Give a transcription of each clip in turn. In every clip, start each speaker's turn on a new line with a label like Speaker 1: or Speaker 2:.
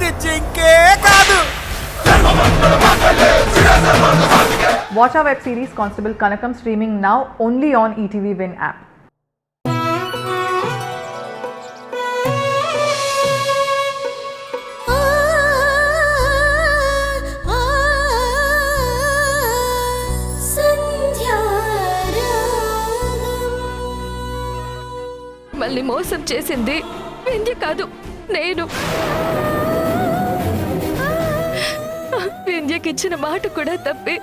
Speaker 1: అది జింకే కాదు.
Speaker 2: Watch our web series Constable Kanakam streaming now only on ETV Win app.
Speaker 3: మళ్ళీ మోసం చేసింది వింధ్య కాదు, నేను. వింధ్యకిచ్చిన మాట కూడా తప్పి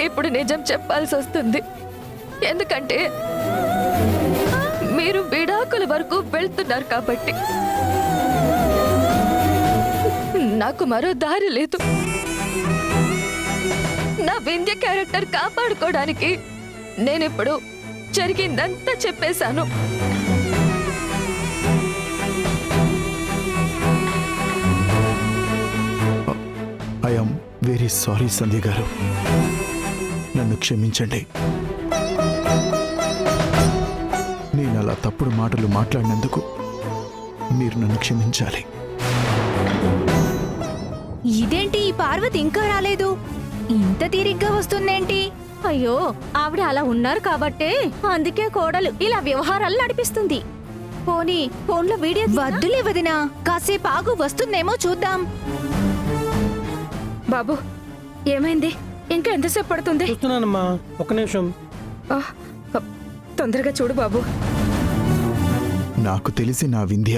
Speaker 3: ఇప్పుడు నిజం చెప్పాల్సి వస్తుంది. ఎందుకంటే మీరు విడాకుల వరకు వెళ్తున్నారు కాబట్టి. నాకు మరో దారి లేదు. నా వింధ్య క్యారెక్టర్ కాపాడుకోవడానికి నేనిప్పుడు జరిగిందంతా చెప్పేశాను.
Speaker 4: ఐ యామ్ వెరీ సారీ సంధ్య గారు, నన్ను క్షమించండి. నేను అలా తప్పుడు మాటలు మాట్లాడినందుకు మీరు నన్ను క్షమించాలి.
Speaker 5: ఇదేంటి ఈ పార్వతి ఇంకా రాలేదు? ఇంత తీరిగ్గా వస్తుందేంటి? అయ్యో, ఆవిడ అలా ఉన్నారు కాబట్టే అందుకే కోడలు ఇలా వ్యవహారాలు నడిపిస్తుంది. పోనీ ఫోన్లో వీడియో వద్దులే వదినా, కాసేపు ఆగు, వస్తుందేమో చూద్దాం.
Speaker 3: బాబు ఏమైంది? ఇంకా ఎంతసేపు పడుతుంది?
Speaker 6: చూస్తున్నానమ్మా, ఒక్క నిమిషం.
Speaker 3: తొందరగా చూడు బాబు.
Speaker 4: నాకు తెలిసి నా వింధ్య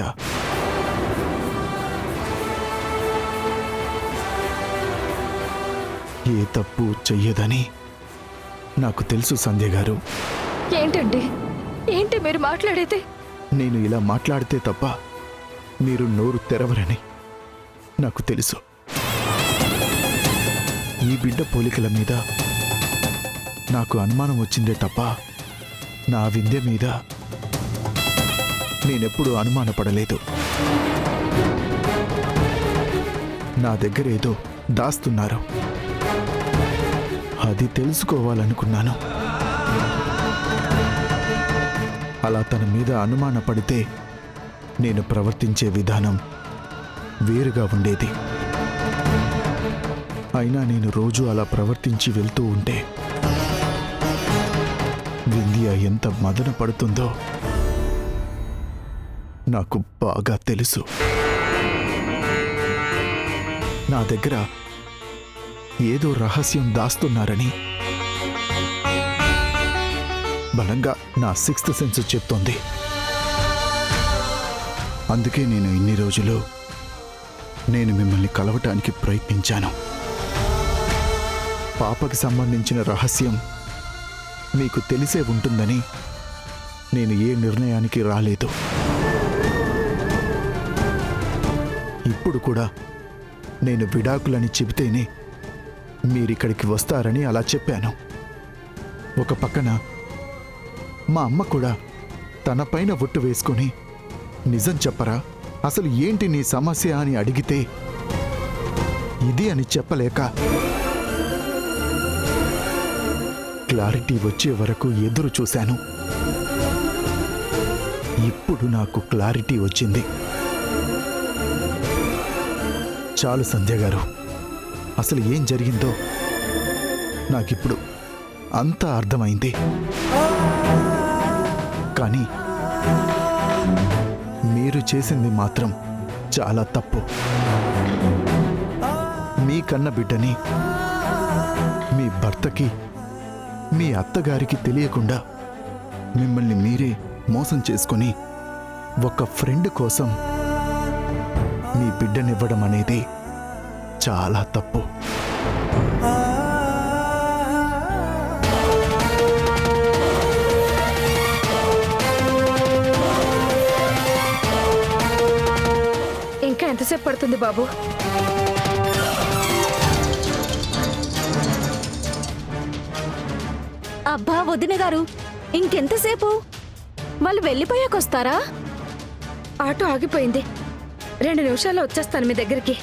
Speaker 4: ఏ తప్పు చెయ్యదని నాకు తెలుసు సంధ్య గారు.
Speaker 3: ఏంటండి, ఏంటి మీరు మాట్లాడేది?
Speaker 4: నేను ఇలా మాట్లాడితే తప్ప మీరు నోరు తెరవరని నాకు తెలుసు. ఈ బిడ్డ పోలికల మీద నాకు అనుమానం వచ్చిందే తప్ప నా వింధ్య మీద నేనెప్పుడు అనుమానపడలేదు. నా దగ్గర ఏదో దాస్తున్నారు, అది తెలుసుకోవాలనుకున్నాను. అలా తన మీద అనుమానపడితే నేను ప్రవర్తించే విధానం వేరుగా ఉండేది. అయినా నేను రోజు అలా ప్రవర్తించి వెళ్తూ ఉంటే వింధ్య ఎంత మదన పడుతుందో నాకు బాగా తెలుసు. నా దగ్గర ఏదో రహస్యం దాస్తున్నారని బలంగా నా సిక్స్త్ సెన్స్ చెప్తోంది. అందుకే నేను ఇన్ని రోజులు నేను మిమ్మల్ని కలవటానికి ప్రయత్నించాను. పాపకి సంబంధించిన రహస్యం మీకు తెలిసే ఉంటుందని నేను ఏ నిర్ణయానికి రాలేదు. ఇప్పుడు కూడా నేను విడాకులని చెబితేనే మీరిక్కడికి వస్తారని అలా చెప్పాను. ఒక పక్కన మా అమ్మ కూడా తన పైన ఒట్టు వేసుకొని నిజం చెప్పరా, అసలు ఏంటి నీ సమస్య అని అడిగితే ఇది అని చెప్పలేక క్లారిటీ వచ్చే వరకు ఎదురు చూశాను. ఇప్పుడు నాకు క్లారిటీ వచ్చింది. చాలు సంధ్య గారు, అసలు ఏం జరిగిందో నాకిప్పుడు అంతా అర్థమైంది. కానీ మీరు చేసింది మాత్రం చాలా తప్పు. మీ కన్న బిడ్డని మీ భర్తకి, మీ అత్తగారికి తెలియకుండా మిమ్మల్ని మీరే మోసం చేసుకొని ఒక ఫ్రెండ్ కోసం మీ బిడ్డనివ్వడం అనేది చాలా తప్పు.
Speaker 3: ఇంకా ఎంతసేపు పడుతుంది బాబు?
Speaker 5: అబ్బా వదిన గారు, ఇంకెంతసేపు? వాళ్ళు వెళ్ళిపోయాకొస్తారా?
Speaker 3: ఆటో ఆగిపోయింది, 2 నిమిషాల్లో వచ్చేస్తాను మీ దగ్గరికి.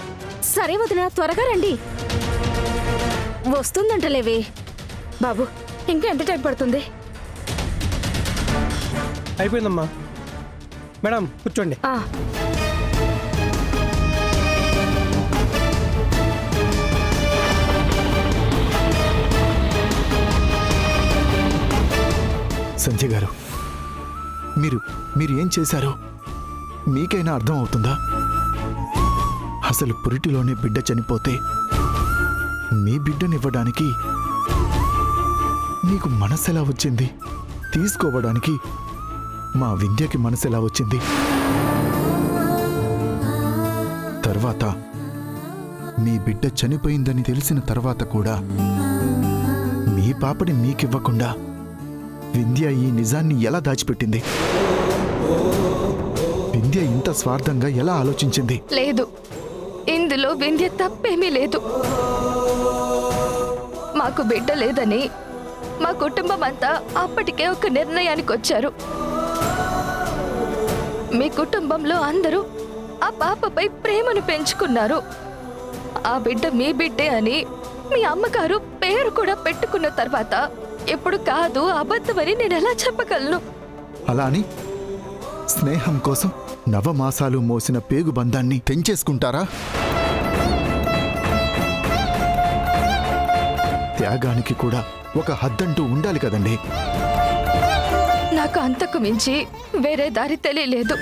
Speaker 5: సరే వదిన, త్వరగా రండి. వస్తుందంటలేవే.
Speaker 3: బాబు ఇంకా ఎంత టైం పడుతుంది?
Speaker 6: అయిపోయిందమ్మా. మేడం కూర్చోండి.
Speaker 4: విద్య గారు, మీరు ఏం చేశారో మీకైనా అర్థం అవుతుందా? అసలు పురిటిలోనే బిడ్డ చనిపోతే మీ బిడ్డనివ్వడానికి మీకు మనసెలా వచ్చింది? తీసుకోవడానికి మా విద్యకి మనసెలా వచ్చింది? తర్వాత మీ బిడ్డ చనిపోయిందని తెలిసిన తర్వాత కూడా మీ పాపని మీకివ్వకుండా వింధ్య ఈ నిజాన్ని ఎలా దాచిపెట్టింది? వింధ్య ఇంత స్వార్థంగా ఎలా ఆలోచించింది?
Speaker 3: లేదు, ఇందులో వింధ్య తప్పేమీ లేదు. మాకు బిడ్డ లేదని మా కుటుంబం అంతా అప్పటికే ఒక నిర్ణయానికి వచ్చారు. మీ కుటుంబంలో అందరూ ఆ పాపపై ప్రేమను పెంచుకున్నారు. ఆ బిడ్డ మీ బిడ్డే అని మీ అమ్మగారు పేరు కూడా పెట్టుకున్న తర్వాత ఎప్పుడు కాదు అబద్ధమని నేను ఎలా చెప్పగలను?
Speaker 4: అలా అని స్నేహం కోసం నవమాసాలు మోసిన పేగు బంధాన్ని తెంచేసుకుంటారా? త్యాగానికి కూడా ఒక హద్దంటూ ఉండాలి కదండి.
Speaker 3: నాకు అంతకు మించి వేరే దారి తెలియలేదు.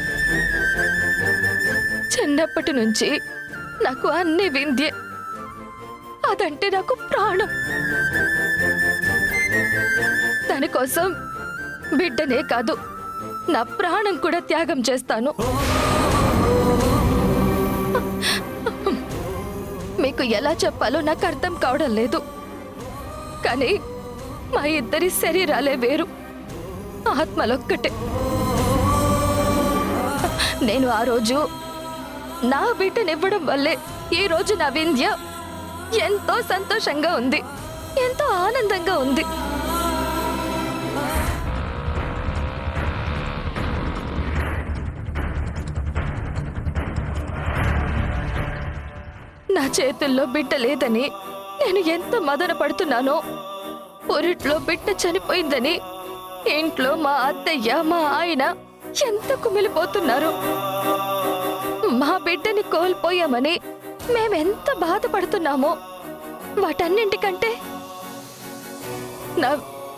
Speaker 3: చిన్నప్పటి నుంచి నాకు అన్ని వింధ్యే, అదంటే నాకు ప్రాణం. దానికోసం బిడ్డనే కాదు, నా ప్రాణం కూడా త్యాగం చేస్తాను. మీకు ఎలా చెప్పాలో నాకు అర్థం కావడం లేదు, కానీ మా ఇద్దరి శరీరాలే వేరు, ఆత్మలొక్కటే. నేను ఆ రోజు నా బిడ్డనివ్వడం వల్లే ఈ రోజు నా వింధ్య ఎంతో సంతోషంగా ఉంది, ఎంతో ఆనందంగా ఉంది. నా చేతుల్లో బిడ్డ లేదని నేను ఎంత మదన పడుతున్నానో, పురిట్లో బిడ్డ చనిపోయిందని ఇంట్లో మా అత్తయ్య మా ఆయన ఎంత కుమిలిపోతున్నారు. మా బిడ్డని కోల్పోయామని మేమెంత బాధపడుతున్నామో, వాటన్నింటికంటే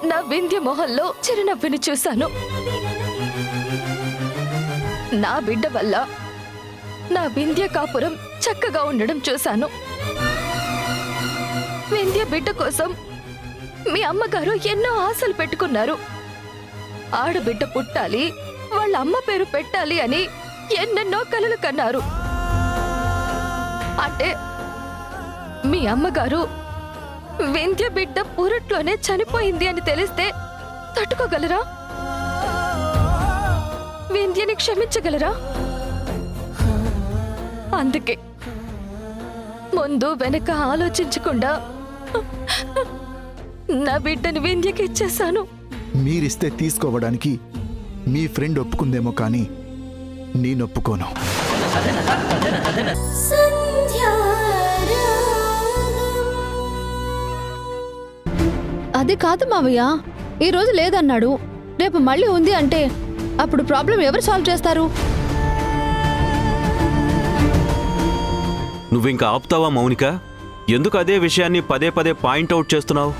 Speaker 3: నా వింధ్య మొహంలో చిరునవ్వుని చూశాను. నా బిడ్డ వల్ల నా వింధ్య కాపురం చక్కగా ఉండడం చూశాను. వింధ్య బిడ్డ కోసం మీ అమ్మగారు ఎన్నో ఆశలు పెట్టుకున్నారు. ఆడబిడ్డ పుట్టాలి, వాళ్ళ అమ్మ పేరు పెట్టాలి అని ఎన్నెన్నో కలలు కన్నారు. అంటే మీ అమ్మగారు వింధ్య బిడ్డ పురట్లోనే చనిపోయింది అని తెలిస్తే తట్టుకోగలరా? వింధ్యని క్షమించగలరా? అందుకే ముందు వెనక ఆలోచించకుండా నా బిడ్డని వింధ్యకి ఇచ్చేశాను.
Speaker 4: మీరిస్తే తీసుకోవడానికి మీ ఫ్రెండ్ ఒప్పుకుందేమో కానీ నేనొప్పుకోను.
Speaker 1: అది కాదు మావయ్య, ఈ రోజు లేదన్నాడు, రేపు మళ్ళీ ఉంది అంటే అప్పుడు ప్రాబ్లం ఎవరు సాల్వ్ చేస్తారు?
Speaker 6: నువ్వింక ఆపుతావా మౌనిక? ఎందుకు అదే విషయాన్ని పదే పదే పాయింట్అవుట్ చేస్తున్నావు?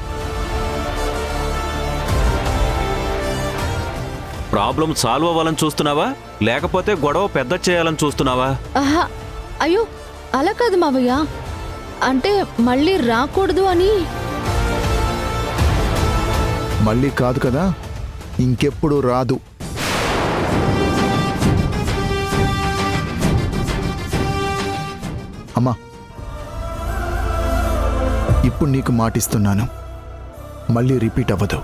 Speaker 6: ప్రాబ్లం సాల్వ్ అవ్వాలని చూస్తున్నావా, లేకపోతే గొడవ పెద్ద చేయాలని చూస్తున్నావా?
Speaker 1: ఆహా, అయ్యో అలా కాదు మావయ్య, అంటే మళ్ళీ రాకూడదు అని.
Speaker 4: మళ్ళీ కాదు కదా, ఇంకెప్పుడు రాదు. అమ్మా, ఇప్పుడు నీకు మాటిస్తున్నాను, మళ్ళీ రిపీట్ అవ్వదు.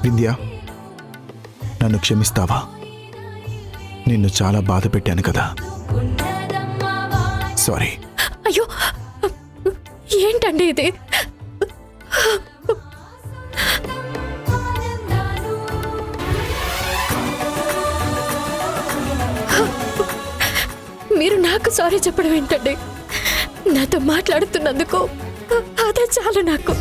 Speaker 4: వింధ్య, నన్ను క్షమిస్తావా? నిన్ను చాలా బాధ పెట్టాను కదా, సారీ.
Speaker 3: అయ్యో, ఏంటండి ఇది? మీరు నాకు సారీ చెప్పడం ఏంటండి? నాతో మాట్లాడుతున్నందుకు అదే చాలు నాకు.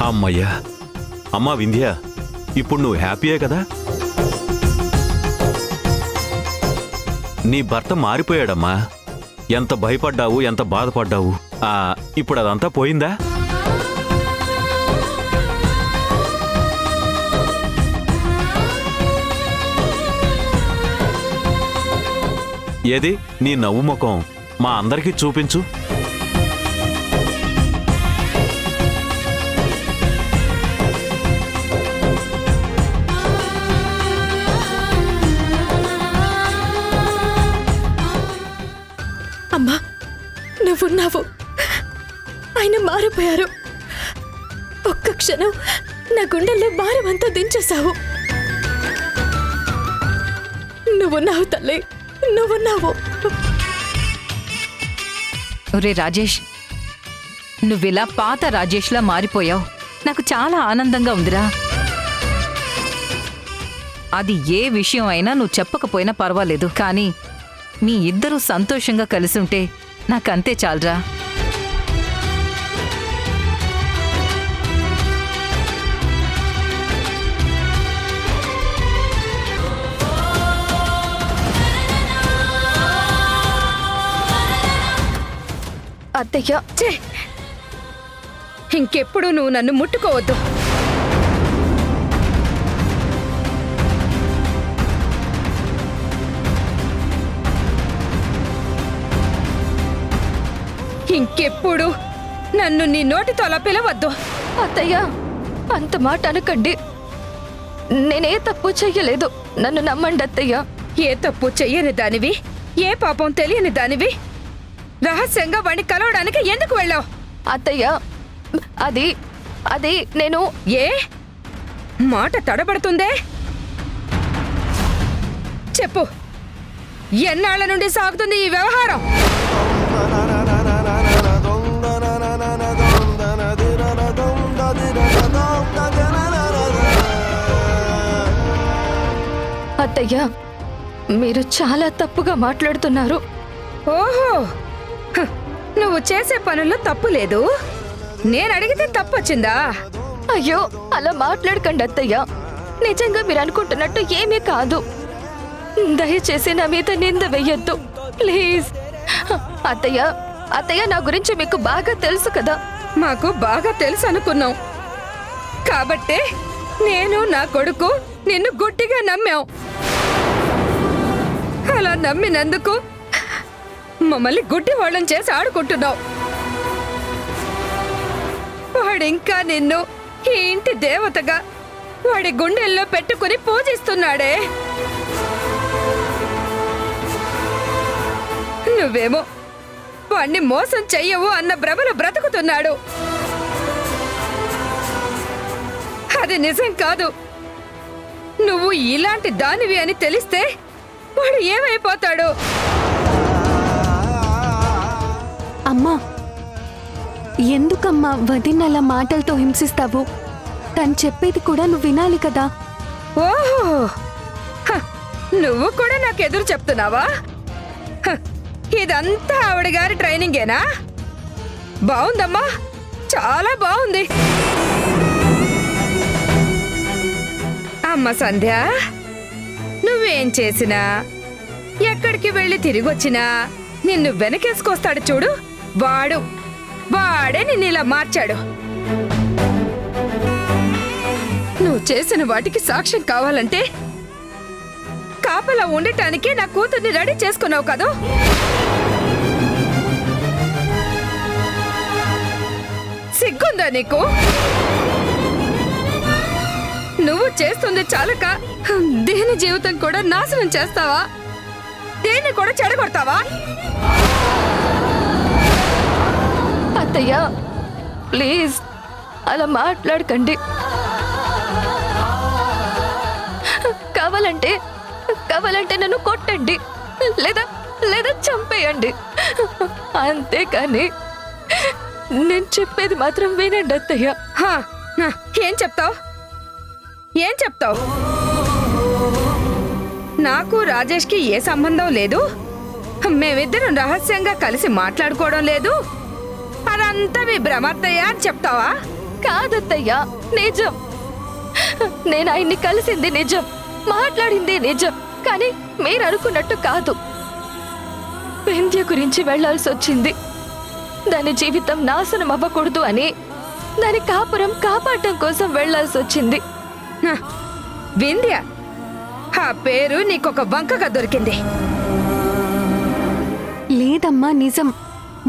Speaker 6: అమ్మయ్యా. అమ్మా వింధ్య, ఇప్పుడు నువ్వు హ్యాపీయే కదా? నీ భర్త మారిపోయాడమ్మా. ఎంత భయపడ్డావు, ఎంత బాధపడ్డావు. ఇప్పుడు అదంతా పోయిందా? ఏది నీ నవ్వు ముఖం మా అందరికీ చూపించు.
Speaker 3: అమ్మా, నువ్వున్నావు, ఆయన మారిపోయారు. ఒక్క క్షణం నా గుండెల్లో భారం అంతా దించేశావు. నువ్వున్నావు తల్లి, నువ్వున్నావు.
Speaker 7: ఒరే రాజేష్, నువ్విలా పాత రాజేష్లా మారిపోయావు. నాకు చాలా ఆనందంగా ఉందిరా. అది ఏ విషయం అయినా నువ్వు చెప్పకపోయినా పర్వాలేదు, కానీ మీ ఇద్దరూ సంతోషంగా కలిసుంటే నాకంతే చాలరా.
Speaker 3: అత్తయ్య,
Speaker 5: ఇంకెప్పుడు నువ్వు నన్ను ముట్టుకోవద్దు. ఇంకెప్పుడు నన్ను నీ నోటితో అలా పిలవద్దు.
Speaker 3: అత్తయ్య, అంత మాట అనకండి. నేనే తప్పు చెయ్యలేదు, నన్ను నమ్మండి అత్తయ్య.
Speaker 5: ఏ తప్పు చెయ్యని దానివి, ఏ పాపం తెలియని దానివి రహస్యంగా వాడిని కలవడానికి ఎందుకు వెళ్ళావు?
Speaker 3: అత్తయ్య, అది అది నేను
Speaker 5: ఏ మాట తడబడుతుందే? చెప్పు, ఎన్నాళ్ల నుండి సాగుతుంది ఈ వ్యవహారం?
Speaker 3: అత్తయ్య, మీరు చాలా తప్పుగా మాట్లాడుతున్నారు.
Speaker 5: ఓహో, హ, నువ్వు చేసే పనుల్లో తప్పు లేదు, నేను అడిగితే తప్పొచ్చిందా?
Speaker 3: అయ్యో, అలా మాట్లాడకండి అత్తయ్య. నిజంగా మీరు అనుకుంటున్నట్టు ఏమీ కాదు. దయచేసి నా మీద నింద వెయ్యొద్దు ప్లీజ్. అత్తయ్య, అత్తయ్య, నా గురించి మీకు బాగా తెలుసు కదా.
Speaker 5: మాకు బాగా తెలుసు అనుకున్నాం కాబట్టే నేను నా కొడుకు నిన్ను గుడ్డిగా నమ్మాం. అలా నమ్మినందుకు మమ్మల్ని గుడ్డి వాళ్ళని చేసి ఆడుకుంటున్నావు. వాడింకా నిన్ను ఈ ఇంటి దేవతగా వాడి గుండెల్లో పెట్టుకుని పూజిస్తున్నాడే. నువ్వేమో వాణ్ణి మోసం చెయ్యవు అన్న భ్రమలో బ్రతుకుతున్నాడు. అది నిజం కాదు. నువ్వు ఇలాంటి దానివి అని తెలిస్తే వాడు ఏమైపోతాడు?
Speaker 8: అమ్మా, ఎందుకమ్మా వదిన అలా మాటలతో హింసిస్తావు? తను చెప్పేది కూడా నువ్వు వినాలి కదా.
Speaker 5: ఓహో, హ, నువ్వు కూడా నాకు ఎదురు చెప్తున్నావా? హ, ఇదంతా ఆవిడ గారి ట్రైనింగేనా? బాగుందమ్మా, చాలా బాగుంది. అమ్మ సంధ్య, నువ్వేం చేసినా, ఎక్కడికి వెళ్ళి తిరిగొచ్చినా నిన్ను వెనకేసుకొస్తాడు చూడు, వాడే నిన్ను ఇలా మార్చాడు. నువ్వు చేసిన వాటికి సాక్ష్యం కావాలంటే కాపలా ఉండటానికి నా కూతుర్ని రెడీ చేసుకున్నావు కదా. సిగ్గుందా నీకు? నువ్వు చేస్తుంది చాలక దేని జీవితం కూడా నాశనం చేస్తావా? దేన్ని కూడా చెడగొడతావా?
Speaker 3: అత్తయ్య, ప్లీజ్ అలా మాట్లాడకండి. కావాలంటే నన్ను కొట్టండి, లేదా చంపేయండి. అంతేకాని నేను చెప్పేది మాత్రం వినండి అత్తయ్య.
Speaker 5: ఏం చెప్తావు?
Speaker 9: నాకు రాజేష్కి ఏ సంబంధం లేదు, మేమిద్దరం రహస్యంగా కలిసి మాట్లాడుకోవడం లేదు, అదంతా మీ భ్రమత్తయ్య అని చెప్తావా?
Speaker 3: కాదత్తయ్యా, నిజం. నేను ఆయన్ని కలిసింది నిజం, మాట్లాడింది నిజం. కానీ మీరు అనుకున్నట్టు కాదు. వింధ్య గురించి వెళ్లాల్సి వచ్చింది. దాని జీవితం నాశనం అవ్వకూడదు అని దాని కాపురం కాపాడటం కోసం వెళ్లాల్సి వచ్చింది.
Speaker 9: హ, వింధ్య, ఆ పేరు నీకొక వంకగా దొరికింది.
Speaker 8: లేదమ్మా, నిజం.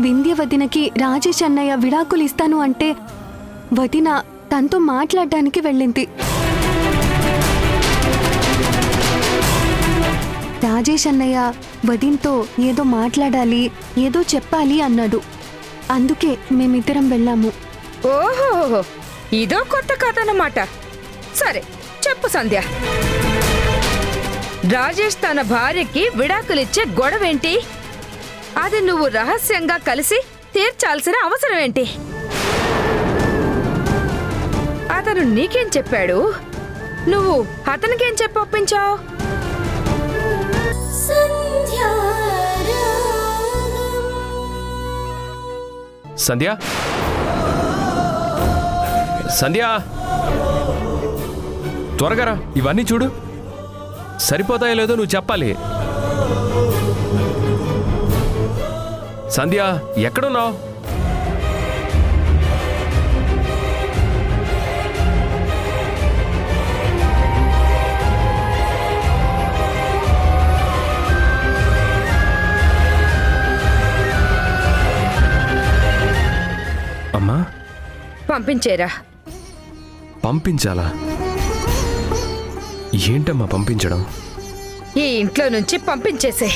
Speaker 8: వింధ్య వదినకి రాజేష్ అన్నయ్య విడాకులు ఇస్తాను అంటే వదిన తనతో మాట్లాడడానికి వెళ్ళింది. రాజేష్ అన్నయ్య వదిన్తో ఏదో మాట్లాడాలి, ఏదో చెప్పాలి అన్నాడు. అందుకే మేమిద్దరం వెళ్ళాము.
Speaker 9: ఓహో, ఇదో కొత్త కథ అన్నమాట. సరే చెప్పు సంధ్య, రాజేష్ తన భార్యకి విడాకులిచ్చే గొడవేంటి? అది నువ్వు రహస్యంగా కలిసి తీర్చాల్సిన అవసరం ఏంటి? అతను నీకేం చెప్పాడు? నువ్వు అతనికేం చెప్పి ఒప్పించావు?
Speaker 10: సంధ్య, సంధ్య, త్వరగా రా. ఇవన్నీ చూడు, సరిపోతాయో లేదో నువ్వు చెప్పాలి. సంధ్య, ఎక్కడున్నావు? అమ్మా,
Speaker 9: పంపించేరా.
Speaker 10: పంపించాలా? ఏంటమ్మా పంపించడం?
Speaker 9: ఈ ఇంట్లో నుంచి పంపించేసే.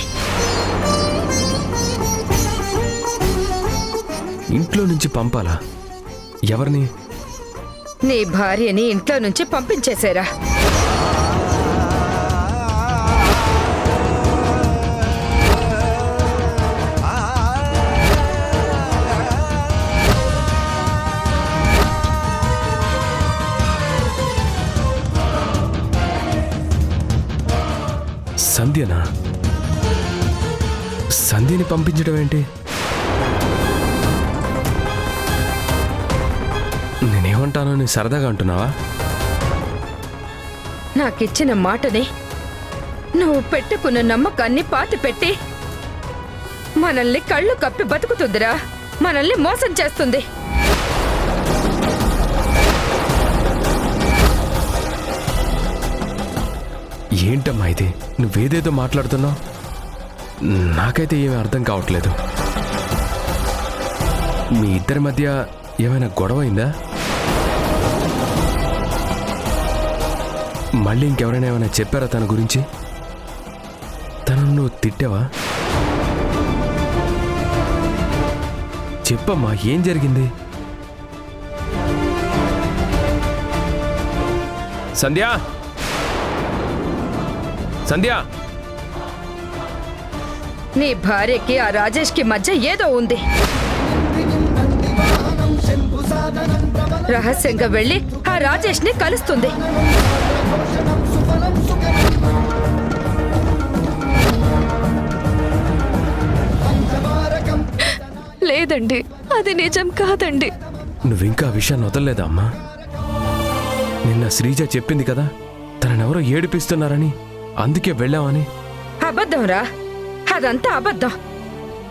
Speaker 10: ఇంట్లో నుంచి పంపాలా? ఎవరిని?
Speaker 9: నీ భార్యని ఇంట్లో నుంచి పంపించేసేరా.
Speaker 10: సంధ్యనా? సంధ్యని పంపించడం ఏంటి? నేనేమంటానని సరదాగా అంటున్నావా?
Speaker 9: నాకిచ్చిన మాటని, నువ్వు పెట్టుకున్న నమ్మకాన్ని పాతిపెట్టి మనల్ని కళ్ళు కప్పి బతుకుతుందిరా. మనల్ని మోసం చేస్తుంది.
Speaker 10: ఏంటమ్మా ఇది? నువ్వేదేదో మాట్లాడుతున్నావు, నాకైతే ఏమీ అర్థం కావట్లేదు. మీ ఇద్దరి మధ్య ఏమైనా గొడవ అయిందా? మళ్ళీ ఇంకెవరైనా ఏమైనా చెప్పారా తన గురించి? తనను నువ్వు తిట్టావా? చెప్పమ్మా, ఏం జరిగింది? సంధ్య, సంధ్య,
Speaker 9: నీ భార్యకి ఆ రాజేష్కి మధ్య ఏదో ఉంది. రహస్యంగా వెళ్ళి ఆ రాజేష్ని కలుస్తుంది.
Speaker 3: లేదండి, అది నిజం కాదండి.
Speaker 10: నువ్వింకా ఆ విషయాన్ని వదలలేదా అమ్మా? నిన్న శ్రీజ చెప్పింది కదా, తననెవరో ఏడిపిస్తున్నారని, అందుకే వెళ్ళావని.
Speaker 9: అబద్ధంరా, అదంతా అబద్ధం.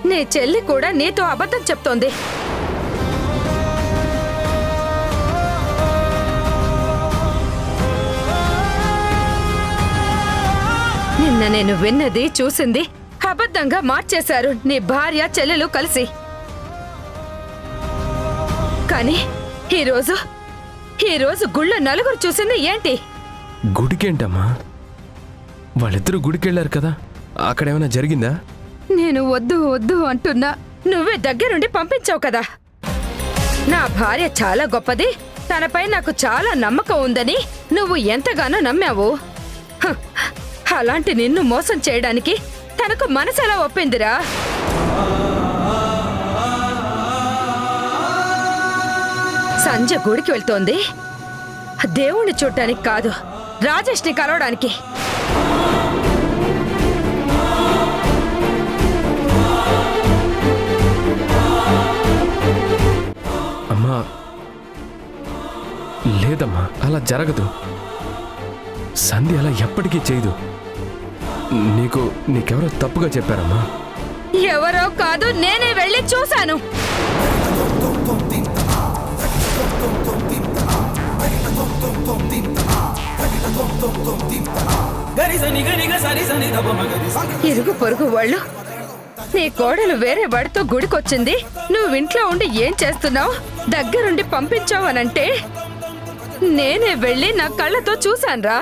Speaker 9: నీ చెల్లి కూడా నీతో అబద్ధం చెప్తోంది. నిన్న నేను విన్నది చూసింది అబద్ధంగా మార్చేశారు నీ భార్య చెల్లెలు కలిసి. కానీ ఈరోజు గుళ్ళో నలుగురు చూసింది ఏంటి?
Speaker 10: గుడికేంటమ్మా? వాళ్ళిద్దరూ గుడికెళ్ళారు కదా, అక్కడేమైనా జరిగిందా?
Speaker 9: నేను వద్దు వద్దు అంటున్నా, నువ్వే దగ్గరుండి పంపించావు కదా. నా భార్య చాలా గొప్పది, తనపై నాకు చాలా నమ్మకం ఉందని నువ్వు ఎంతగానో నమ్మావు. హ, అలాంటి నిన్ను మోసం చేయడానికి తనకు మనసెలా ఒప్పిందిరా? సంజ గుడికి వెళ్తోంది దేవుణ్ణి చూడటానికి కాదు, రాజేష్ని కలవడానికి.
Speaker 10: లేదమ్మా, అలా జరగదు. సంధ్య అలా ఎప్పటికీ చేయదు. నీకెవరో తప్పుగా చెప్పారమ్మా.
Speaker 9: ఎవరో కాదు, నేనే వెళ్ళి చూశాను. ఇరుగు పొరుగు వాళ్ళు నీ కోడలు వేరే వాడితో గుడికొచ్చింది, నువ్వు ఇంట్లో ఉండి ఏం చేస్తున్నావు, దగ్గరుండి పంపించావనంటే నేనే వెళ్ళి నా కళ్ళతో చూశాన్రా.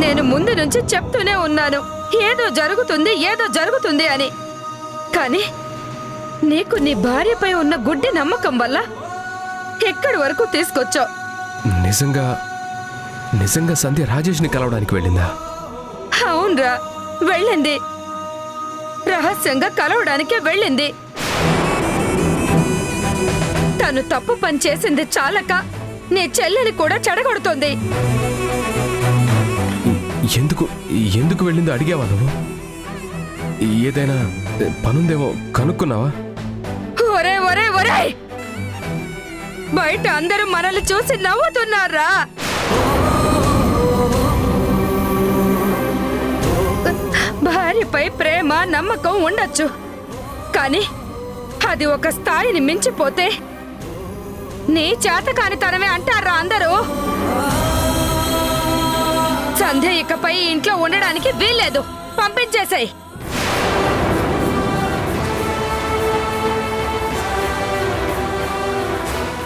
Speaker 9: నేను ముందు నుంచి చెప్తూనే ఉన్నాను, ఏదో జరుగుతుంది అని. కానీ నీకు నీ భార్యపై ఉన్న గుడ్డి నమ్మకం వల్ల ఎక్కడి వరకు తీసుకొచ్చావు.
Speaker 10: నిజంగా సంధ్య రాజేష్ని కలవడానికి వెళ్ళిందా?
Speaker 9: అవునరా, వెళ్ళింది. రహస్యంగా కలవడానికే వెళ్ళింది. తను తప్పు పని చేసింది చాలక నీ చెల్లెని కూడా చెడగొడుతోంది.
Speaker 10: ఎందుకు వెళ్ళిందో అడిగావా నువ్వు? ఏదైనా పనుందేమో కనుక్కున్నావా?
Speaker 9: ఒరే ఒరే ఒరే, బయట అందరూ మనల్ని చూసి నవ్వుతున్నారా? భార్యపై ప్రేమ నమ్మకం ఉండొచ్చు, కానీ అది ఒక స్థాయిని మించిపోతే నీ చేతకానితనమే అంటారా అందరూ. సంధ్య ఇకపై ఇంట్లో ఉండడానికి వీల్లేదు, పంపించేశాయి.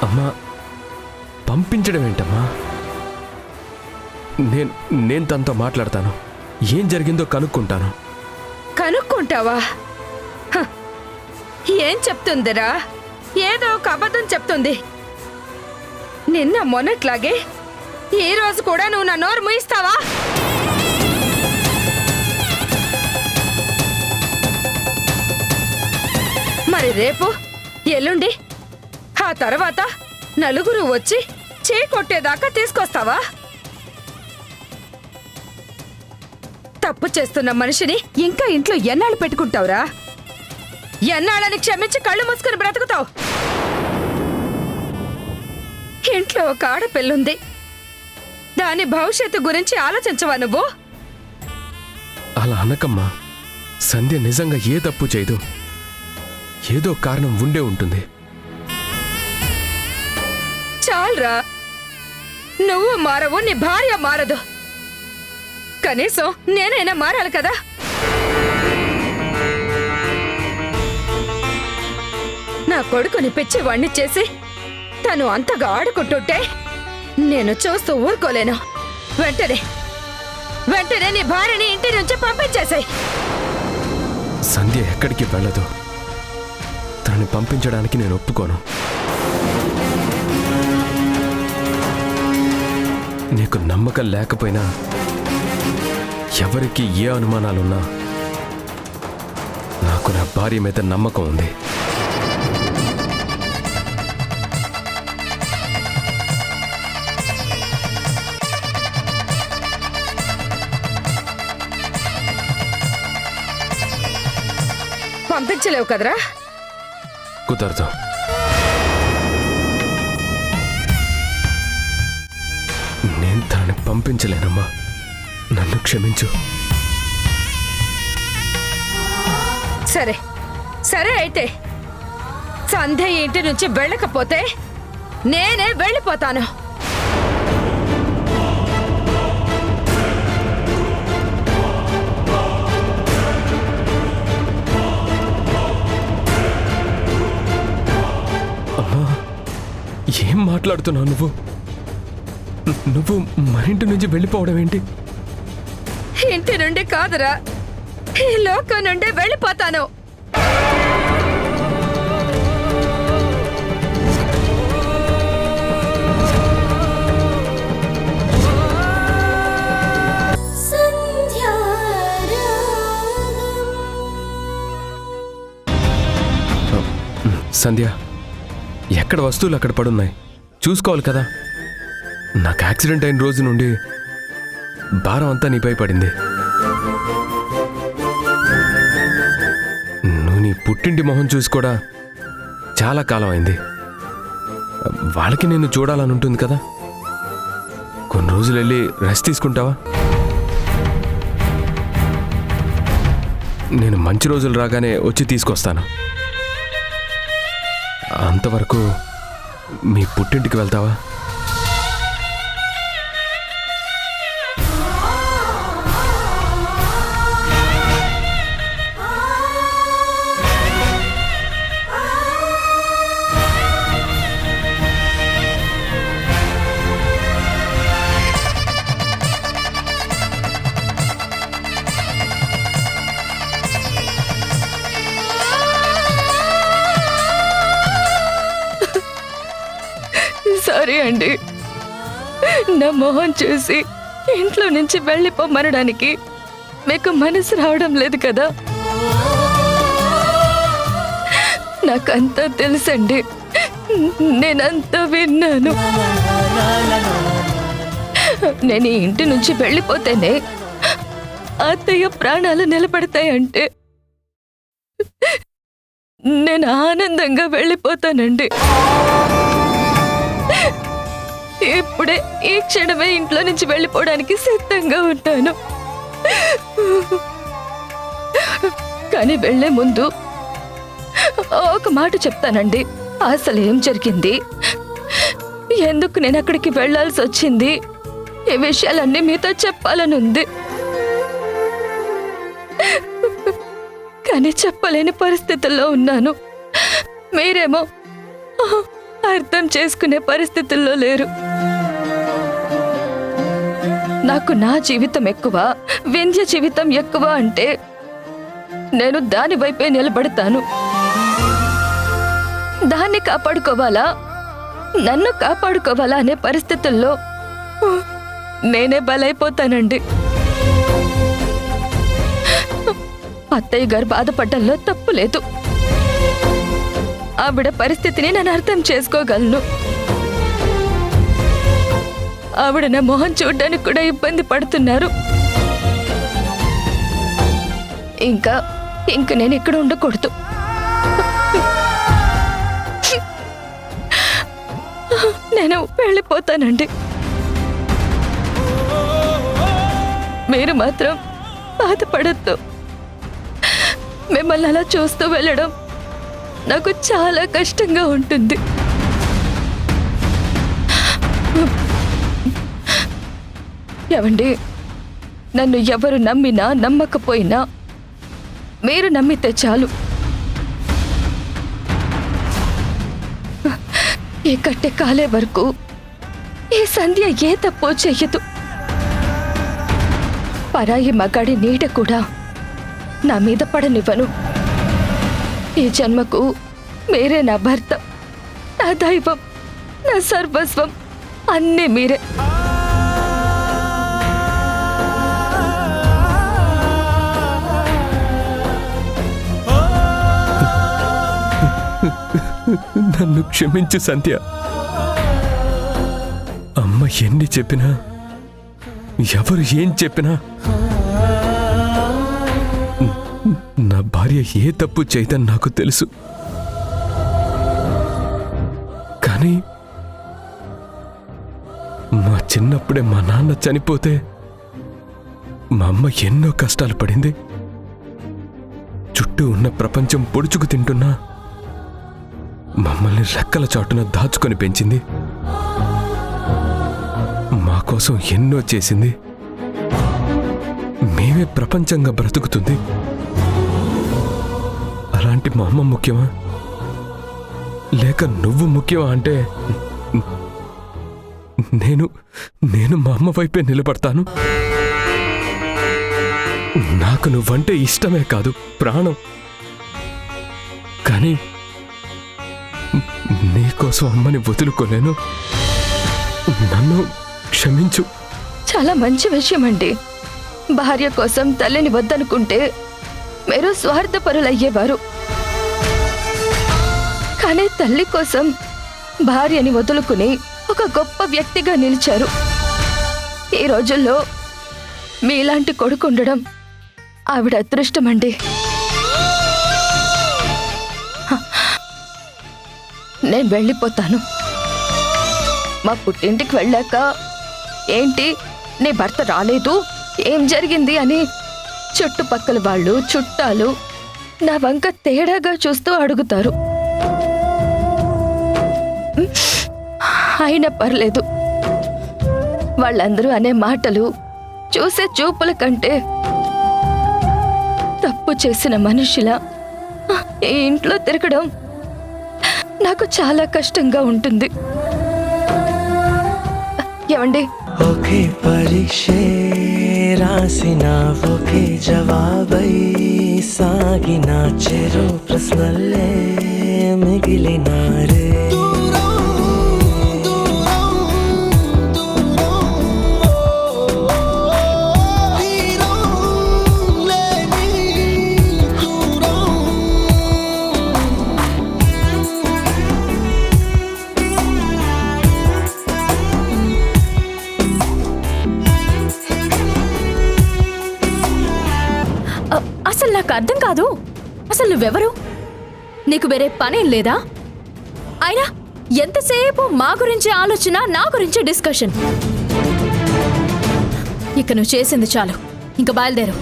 Speaker 10: అమ్మా, పంపించడం ఏంటమ్మా? నేను తనతో మాట్లాడతాను, ఏం జరిగిందో కనుక్కుంటాను.
Speaker 9: కనుక్కుంటావా? హ, ఏం చెప్తుందిరా? ఏదో ఒక అబద్ధం చెప్తుంది. నిన్న మొన్నట్లాగే ఈ రోజు కూడా నువ్వు నా నోరు ముయిస్తావా? మరి రేపు ఎల్లుండి ఆ తర్వాత నలుగురు వచ్చి చీ కొట్టేదాకా తీసుకొస్తావా? తప్పు చేస్తున్న మనిషిని ఇంకా ఇంట్లో ఎన్నాళ్ళు పెట్టుకుంటావురా? ఎన్నాళ్ళని క్షమించి కళ్ళు మూసుకుని బ్రతుకుతావు? ఇంట్లో ఒక ఆడపిల్లుంది, దాని భవిష్యత్తు గురించి ఆలోచించవా నువ్వు?
Speaker 10: అలా అనకమ్మా. సంధ్య నిజంగా ఏ తప్పు చేయదు, ఏదో కారణం ఉండే ఉంటుంది.
Speaker 9: చాలరా, నువ్వు మారవు, నీ భార్య మారదు. కనీసం నేనైనా మారాలి కదా. నా కొడుకుని పిచ్చివాణ్ణి చేసి తను అంతగా ఆడుకుంటుంటే నేను చూస్తూ ఊరుకోలేను. వెంటనే నీ భార్యని ఇంటి నుంచి పంపించేశాయి.
Speaker 10: సంధ్య ఎక్కడికి వెళ్ళదు, తనని పంపించడానికి నేను ఒప్పుకోను. నీకు నమ్మకం లేకపోయినా, ఎవరికి ఏ అనుమానాలున్నా, నాకు నా భార్య మీద నమ్మకం ఉంది.
Speaker 9: పంపించలేవు కదరా?
Speaker 10: కుదరదు. నేను తనని పంపించలేనమ్మా, నన్ను క్షమించు.
Speaker 9: సరే అయితే సంధ్య ఇంటి నుంచి వెళ్ళకపోతే నేనే వెళ్ళిపోతాను.
Speaker 10: అమ్మా, ఏం మాట్లాడుతున్నావు నువ్వు? నువ్వు మరింటి నుంచి వెళ్ళిపోవడం ఏంటి?
Speaker 9: ఇంటి నుండి కాదురా, ఈ లోకం నుండి వెళ్ళిపోతాను.
Speaker 10: సంధ్య, ఎక్కడ వస్తువులు అక్కడ పడున్నాయి, చూసుకోవాలి కదా. నాకు యాక్సిడెంట్ అయిన రోజు నుండి భారం అంతా నీపై పడింది. నువ్వు నీ పుట్టింటి మొహం చూసి కూడా చాలా కాలం అయింది. వాళ్ళకి నేను చూడాలని ఉంటుంది కదా. కొన్ని రోజులు వెళ్ళి రెస్ట్ తీసుకుంటావా? నేను మంచి రోజులు రాగానే వచ్చి తీసుకొస్తాను. అంతవరకు మీ పుట్టింటికి వెళ్తావా?
Speaker 3: సరే అండి, నా మొహం చూసి ఇంట్లో నుంచి వెళ్ళిపోమనడానికి మీకు మనసు రావడం లేదు కదా? నాకంతా తెలుసండి, నేనంతా విన్నాను. నేను ఈ ఇంటి నుంచి వెళ్ళిపోతేనే అత్తయ్య ప్రాణాలు నిలబడతాయంటే నేను ఆనందంగా వెళ్ళిపోతానండి. ఇప్పుడే ఈ క్షణమే ఇంట్లో నుంచి వెళ్ళిపోవడానికి సిద్ధంగా ఉంటాను. కానీ వెళ్లే ముందు ఒక మాట చెప్తానండి. అసలు ఏం జరిగింది, ఎందుకు నేను అక్కడికి వెళ్లాల్సి వచ్చింది, ఈ విషయాలన్నీ మీతో చెప్పాలని ఉంది. కానీ చెప్పలేని పరిస్థితుల్లో ఉన్నాను. మీరేమో అర్థం చేసుకునే పరిస్థితుల్లో లేరు. నాకు నా జీవితం ఎక్కువ, వింధ్య జీవితం ఎక్కువ అంటే నేను దాని వైపే నిలబడతాను. దాన్ని కాపాడుకోవాలా, నన్ను కాపాడుకోవాలా అనే పరిస్థితుల్లో నేనే బలైపోతానండి. అత్తయ్య గారు బాధపడ్డంలో తప్పు లేదు. ఆవిడ పరిస్థితిని నేను అర్థం చేసుకోగలను. ఆవిడ నా మొహం చూడ్డానికి కూడా ఇబ్బంది పడుతున్నారు. ఇంకా నేను ఇక్కడ ఉండకూడదు. నేను వెళ్ళిపోతానండి. మీరు మాత్రం బాధపడద్దు. మిమ్మల్ని అలా చూస్తూ వెళ్ళడం నాకు చాలా కష్టంగా ఉంటుంది. ఏవండి, నన్ను ఎవరు నమ్మినా నమ్మకపోయినా మీరు నమ్మితే చాలు. ఈ కట్టె కాలే వరకు ఈ సంధ్య ఏ తప్పో చెయ్యదు. పరాయి మగాడి నీడ కూడా నా మీద పడనివ్వను. ఈ జన్మకు మీరే నా భర్త, నా దైవం, నా సర్వస్వం, అన్నీ మీరే.
Speaker 10: నన్ను క్షమించు సంధ్య. అమ్మ ఎన్ని చెప్పినా, ఎవరు ఏం చెప్పినా నా భార్య ఏ తప్పు చేయదని నాకు తెలుసు. కానీ మా చిన్నప్పుడే మా నాన్న చనిపోతే మా అమ్మ ఎన్నో కష్టాలు పడింది. చుట్టూ ఉన్న ప్రపంచం పొడుచుకు తింటున్నా మమ్మల్ని రెక్కల చాటున దాచుకొని పెంచింది. మా కోసం ఎన్నో చేసింది. మేమే ప్రపంచంగా బ్రతుకుతుంది. అలాంటి మా అమ్మ ముఖ్యమా, లేక నువ్వు ముఖ్యమా అంటే నేను మా అమ్మ వైపే నిలబడతాను. నాకు నువ్వంటే ఇష్టమే కాదు, ప్రాణం. కానీ నీకోసం అమ్మని వదులుకోలేను. నన్ను క్షమించు.
Speaker 3: చాలా మంచి విషయం అండి. భార్య కోసం తల్లిని వద్దనుకుంటే మీరు స్వార్థపరులయ్యేవారు. కానీ తల్లి కోసం భార్యని వదులుకుని ఒక గొప్ప వ్యక్తిగా నిలిచారు. ఈ రోజుల్లో మీలాంటి కొడుకు ఉండడం ఆవిడ అదృష్టమండి. నేను వెళ్ళిపోతాను. మా పుట్టింటికి వెళ్ళాక ఏంటి నీ భర్త రాలేదు, ఏం జరిగింది అని చుట్టుపక్కల వాళ్ళు, చుట్టాలు నా వంక తేడాగా చూస్తూ అడుగుతారు. అయినా పర్లేదు, వాళ్ళందరూ అనే మాటలు, చూసే చూపుల కంటే తప్పు చేసిన మనిషిలా ఈ ఇంట్లో తిరగడం నాకు చాలా కష్టంగా ఉంటుంది. ఏమండి,
Speaker 11: ఒకే పరీక్షే రాసిన ఒకే జవాబై సాగిన చెరు ప్రశ్నలే మిగిలినారే.
Speaker 5: అసలు నాకు అర్థం కాదు. అసలు నువ్వెవరు? నీకు వేరే పనేం లేదా? అయినా ఎంతసేపు మా గురించి ఆలోచన, నా గురించి డిస్కషన్. ఇక నువ్వు చేసింది చాలు, ఇంక బయలుదేరు.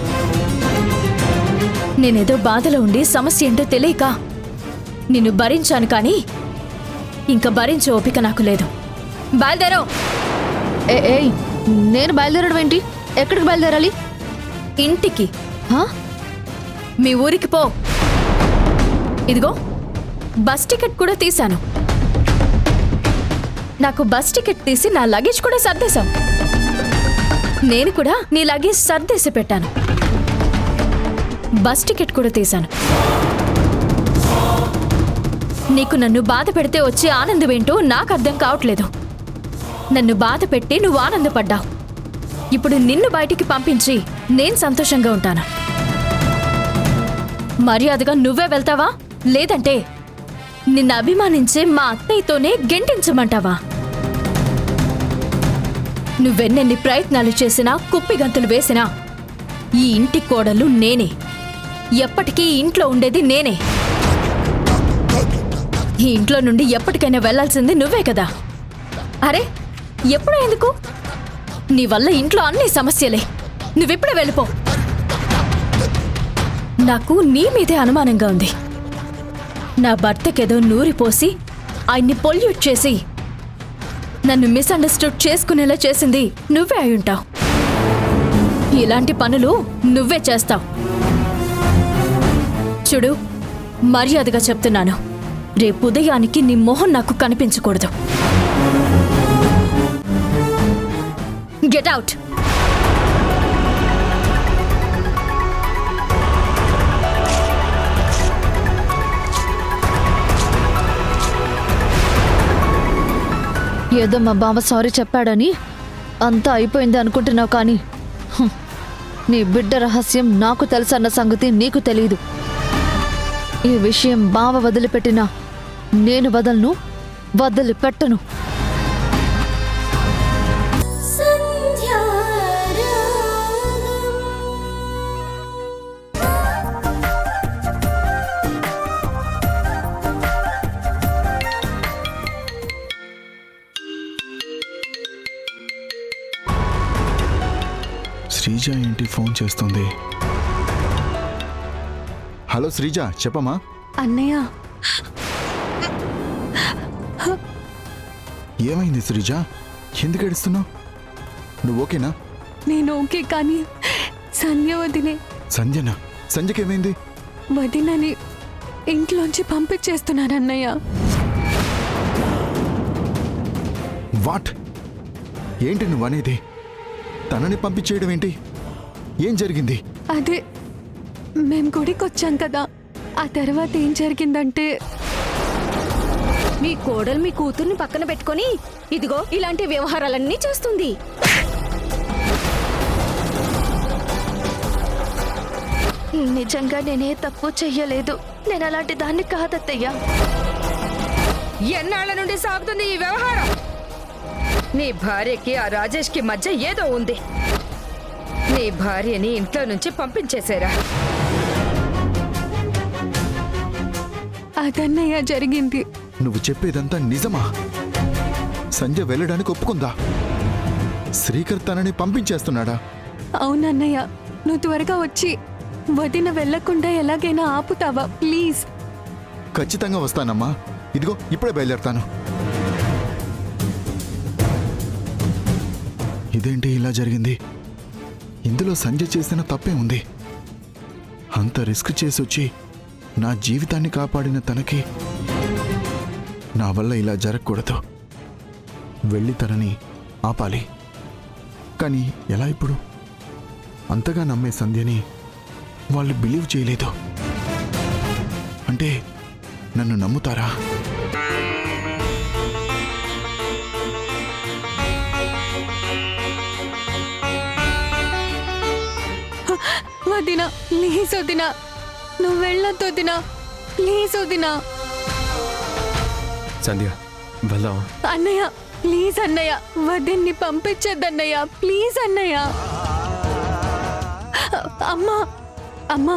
Speaker 5: నేనేదో బాధలో ఉండి సమస్య ఏంటో తెలియక నిన్ను భరించాను, కానీ ఇంక భరించే ఓపిక నాకు లేదు. బయలుదేరు.
Speaker 1: ఏయ్, నేను బయలుదేరడం ఏంటి? ఎక్కడికి బయలుదేరాలి?
Speaker 5: ఇంటికి.
Speaker 1: హా?
Speaker 5: మీ ఊరికి పో. ఇదిగో బస్ టికెట్ కూడా తీశాను. నాకు బస్ టికెట్ తీసి నా లగేజ్ కూడా సర్దేశాం. నేను కూడా నీ లగేజ్ సర్దేసి పెట్టాను. బస్ టికెట్ కూడా తీశాను. నీకు నన్ను బాధ పెడితే వచ్చే ఆనందం ఏంటో నాకు అర్థం కావట్లేదు. నన్ను బాధ పెట్టి నువ్వు ఆనందపడ్డావు. ఇప్పుడు నిన్ను బయటికి పంపించి నేను సంతోషంగా ఉంటాను. మర్యాదగా నువ్వే వెళ్తావా, లేదంటే నిన్ను అభిమానించే మా అత్తయ్యతోనే గెంటించమంటావా? నువ్వెన్నెన్ని ప్రయత్నాలు చేసినా, కుప్పిగంతులు వేసినా ఈ ఇంటి కోడలు నేనే. ఎప్పటికీ ఈ ఇంట్లో ఉండేది నేనే. ఈ ఇంట్లో నుండి ఎప్పటికైనా వెళ్లాల్సింది నువ్వే కదా. అరే, ఎప్పుడో ఎందుకు? నీ వల్ల ఇంట్లో అన్ని సమస్యలే. నువ్విప్పుడే వెళ్ళిపో. నాకు నీ మీదే అనుమానంగా ఉంది. నా భర్తకేదో నూరిపోసి ఆయన్ని పొల్యూట్ చేసి నన్ను మిస్అండర్స్టూడ్ చేసుకునేలా చేసింది నువ్వే అయ్యుంటావు. ఇలాంటి పనులు నువ్వే చేస్తావు. చూడు, మర్యాదగా చెప్తున్నాను, రేపు ఉదయానికి నీ మొహం నాకు కనిపించకూడదు. Get out.
Speaker 1: ఏదో మా బావ సారీ చెప్పాడని అంతా అయిపోయింది అనుకుంటున్నావు, కానీ నీ బిడ్డ రహస్యం నాకు తెలుసన్న సంగతి నీకు తెలీదు. ఈ విషయం బావ వదిలిపెట్టినా నేను వదలను, వదిలిపెట్టను.
Speaker 4: శ్రీజ ఏంటి ఫోన్ చేస్తుంది? హలో శ్రీజ, చెప్పమ్మా.
Speaker 8: అన్నయ్య,
Speaker 4: ఏమైంది శ్రీజ? ఎందుకు ఏడుస్తున్నావు? నువ్వు ఓకేనా?
Speaker 8: నేను ఓకే, కానీ సంధ్య వదినే.
Speaker 4: సంజన? సంజకేమైంది?
Speaker 8: వదినని ఇంట్లోంచి పంపించేస్తున్నాను అన్నయ్య.
Speaker 4: వాట్? ఏంటి నువ్వు అనేది? తనని పంపించేయడం ఏంటి? ఏం జరిగింది?
Speaker 8: అదే, మేం గుడికి వచ్చాం కదా, ఆ తర్వాత ఏం జరిగిందంటే
Speaker 5: మీ కోడలు మీ కూతుర్ని పక్కన పెట్టుకొని ఇదిగో ఇలాంటి వ్యవహారాలన్నీ చేస్తుంది.
Speaker 3: నిజంగా నేనే తప్పు చెయ్యలేదు. నేను అలాంటి దాన్ని కాదత్తయ్యా.
Speaker 9: ఎన్నాళ్ల నుండి సాగుతుంది ఈ వ్యవహారం? నీ భార్యకి ఆ రాజేష్కి మధ్య ఏదో ఉంది. నీ భార్యని ఇంట్లో నుంచి పంపించేశారా?
Speaker 8: అదన్నయ్య జరిగింది.
Speaker 4: నువ్వు చెప్పేదంతా నిజమా? సంజయ్ వెళ్ళడానికి ఒప్పుకుందా? శ్రీకర్ తనని పంపించేస్తున్నాడా?
Speaker 8: అవునన్నయ్య, నువ్వు త్వరగా వచ్చి వదిన వెళ్లకుండా ఎలాగైనా ఆపుతావా ప్లీజ్?
Speaker 4: ఖచ్చితంగా వస్తానమ్మా. ఇదిగో ఇప్పుడే బయలుదేరతాను. ఇదేంటి ఇలా జరిగింది? ఇందులో సంజయ్ చేసిన తప్పే ఉంది. అంత రిస్క్ చేసి వచ్చి నా జీవితాన్ని కాపాడిన తనకి నా వల్ల ఇలా జరగకూడదు. వెళ్ళి తనని ఆపాలి. కానీ ఎలా ఇప్పుడు? అంతగా నమ్మే సంధ్యని వాళ్ళు బిలీవ్ చేయలేదు అంటే నన్ను నమ్ముతారా?
Speaker 8: వదినా ప్లీజ్ వదినా, నువ్వు వెళ్ళొద్దు వదినా, ప్లీజ్ వదినా.
Speaker 10: సంధ్య వెళ్దాం.
Speaker 8: అన్నయ్య ప్లీజ్ అన్నయ్య, వదిన్ని పంపించద్దన్నయ్య ప్లీజ్ అన్నయ్య. అమ్మా అమ్మా,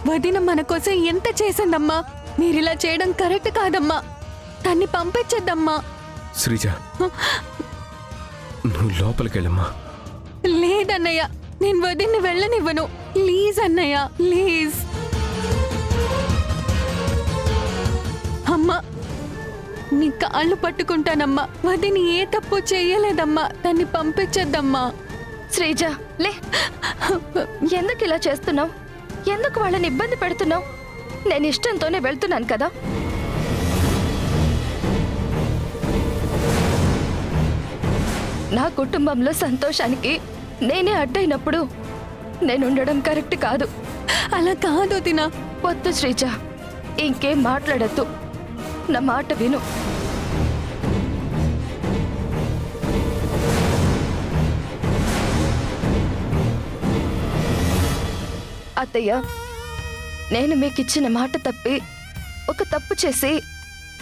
Speaker 8: వదిన మన కోసం ఎంత చేసిందమ్మా. మీరిలా చేయడం కరెక్ట్ కాదమ్మా. తన్ని పంపించద్దమ్మా.
Speaker 10: శ్రీజ నువ్వు లోపలికెళ్ళమ్మా.
Speaker 8: లేదన్నయ్య, నేను వదిన్ని వెళ్ళనివ్వను. ప్లీజ్ అన్నయ్య ప్లీజ్. అమ్మా నీ కాళ్ళు పట్టుకుంటానమ్మా. వదిని ఏ తప్పు చేయలేదమ్మా. తన్ని పంపించద్దమ్మా.
Speaker 3: శ్రీజ లే, ఎందుకు ఇలా చేస్తున్నావు? ఎందుకు వాళ్ళని ఇబ్బంది పెడుతున్నావు? నేను ఇష్టంతోనే వెళ్తున్నాను కదా. నా కుటుంబంలో సంతోషానికి నేనే అడ్డైనప్పుడు నేను ఉండడం కరెక్ట్ కాదు.
Speaker 8: అలా కాదు వదినా.
Speaker 3: వద్దు శ్రీజ, ఇంకేం మాట్లాడద్దు. నా మాట విను. అత్తయ్య, నేను మీకు ఇచ్చిన మాట తప్పి ఒక తప్పు చేసి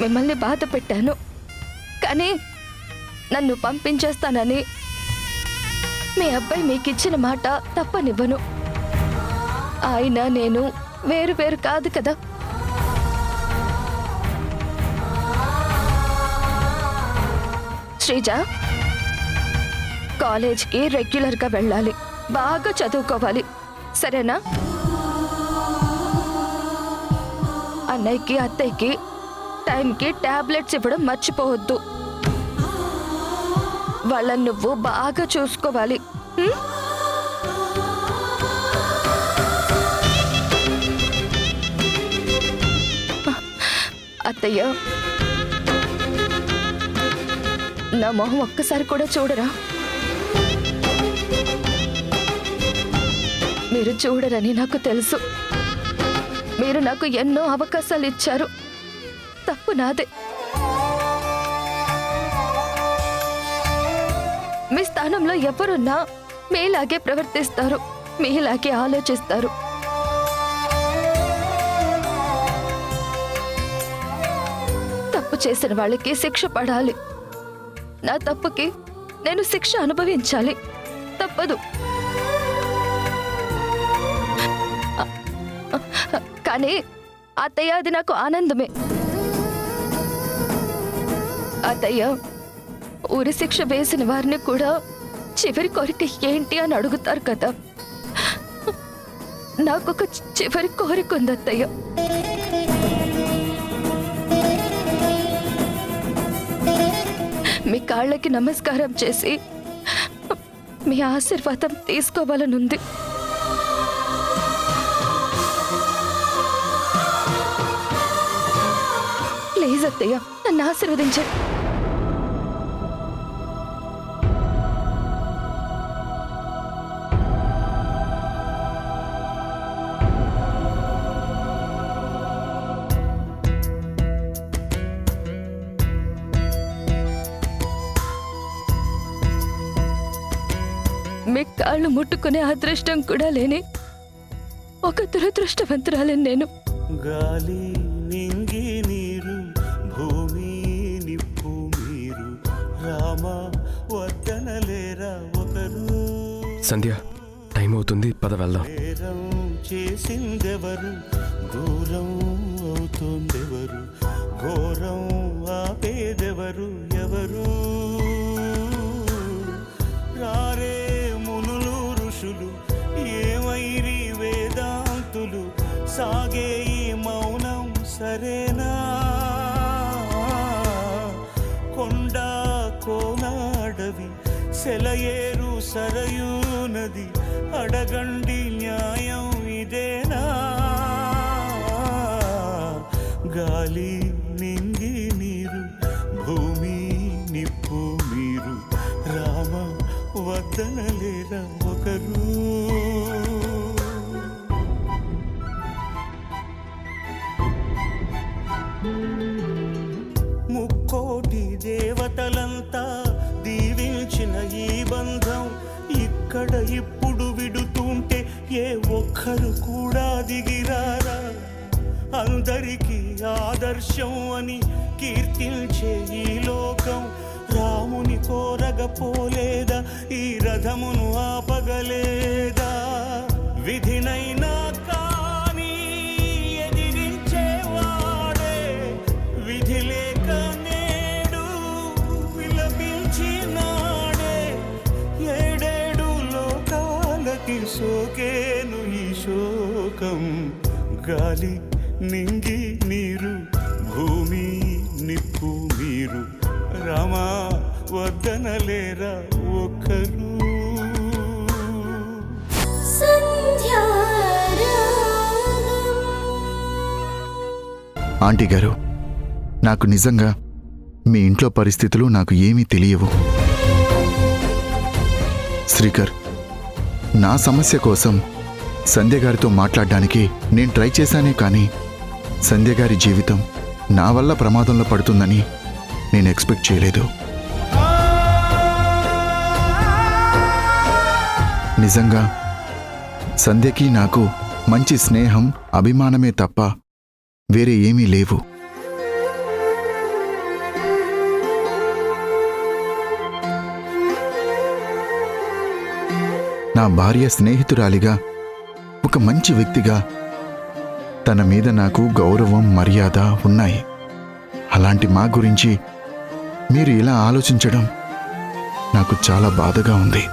Speaker 3: మిమ్మల్ని బాధ పెట్టాను. కానీ నన్ను పంపించేస్తానని మీ అబ్బాయి మీకు ఇచ్చిన మాట తప్పనివ్వను. ఆయన నేను వేరు వేరు కాదు కదా. శ్రీజ, కాలేజ్కి రెగ్యులర్గా వెళ్ళాలి, బాగా చదువుకోవాలి, సరేనా? అన్నయ్యకి అత్తయ్యకి టైంకి టాబ్లెట్స్ ఇవ్వడం మర్చిపోవద్దు. వాళ్ళని నువ్వు బాగా చూసుకోవాలి. అత్తయ్య, నా మొహం ఒక్కసారి కూడా చూడరా? మీరు చూడరని నాకు తెలుసు. మీరు నాకు ఎన్నో అవకాశాలు ఇచ్చారు. తప్పు నాదే. మీ స్థానంలో ఎవరున్నా మీలాగే ప్రవర్తిస్తారు, మీలాగే ఆలోచిస్తారు. తప్పు చేసిన వాళ్ళకి శిక్ష పడాలి. నా తప్పుకి నేను శిక్ష అనుభవించాలి. తప్పదు. కానీ అత్తయ్య, అది నాకు ఆనందమే. అత్తయ్య, ఊరి శిక్ష వేసిన వారిని కూడా చివరి కోరిక ఏంటి అని అడుగుతారు కదా. నాకొక చివరి కోరిక ఉంది అత్తయ్య. మీ కాళ్ళకి నమస్కారం చేసి మీ ఆశీర్వాదం తీసుకోవాలనుంది. ప్లీజ్ అత్తయ్య, నన్ను ఆశీర్వదించండి. మీ కాళ్ళు ముట్టుకునే అదృష్టం కూడా లేని ఒక దురదృష్టవంతురాలని నేను.
Speaker 11: గాలి నింగి నీరు భూమి నిప్పు మీరు రామ వద్దనలేరా ఒకరు.
Speaker 10: సంధ్య టైం అవుతుంది, పద వెళ్దాం.
Speaker 11: నేరం చేసిందెవరు, దూరం అవుతోందెవరు, ఘోరం ఆపేదెవరు, ఎవరు సాగే ఈ మౌనం సరేనా? కొండ కోన అడవి సెలయేరు సరయూ నది అడగండి న్యాయం ఇదేనా? గాలి నింగి నీరు భూమి నిప్పు మీరు రామ వద్దనలేరా ఒకరు? ముక్కోటి దేవతలంతా దీవించిన ఈ బంధం ఇక్కడ ఇప్పుడు విడుతుంటే ఏ ఒక్కరు కూడా దిగిరారా? అందరికీ ఆదర్శం అని కీర్తించే ఈ లోకం రాముని కోరగపోలేదా? ఈ రథమును ఆపగలేదా? విధినైనా కానీ ఎదిరించేవాడే విధి లేక నేడు విలపించినాడే. ఏడేడు లోకాలకి సోకేను ఈ శోకం. గాలి నింగి నీరు భూమి నిప్పు మీరు రామా వద్దనలేరా ఒక్కరు?
Speaker 4: ఆంటీ గారు, నాకు నిజంగా మీ ఇంట్లో పరిస్థితులు నాకు ఏమీ తెలియవు. శ్రీకర్, నా సమస్య కోసం సంధ్య గారితో మాట్లాడడానికి నేను ట్రై చేశానే, కానీ సంధ్య గారి జీవితం నా వల్ల ప్రమాదంలో పడుతుందని నేను ఎక్స్పెక్ట్ చేయలేదు. నిజంగా సంధ్యకి నాకు మంచి స్నేహం, అభిమానమే తప్ప వేరే ఏమీ లేవు. నా భార్య స్నేహితురాలిగా, ఒక మంచి వ్యక్తిగా తన మీద నాకు గౌరవం, మర్యాద ఉన్నాయి. అలాంటి మా గురించి మీరు ఇలా ఆలోచించడం నాకు చాలా బాధగా ఉంది.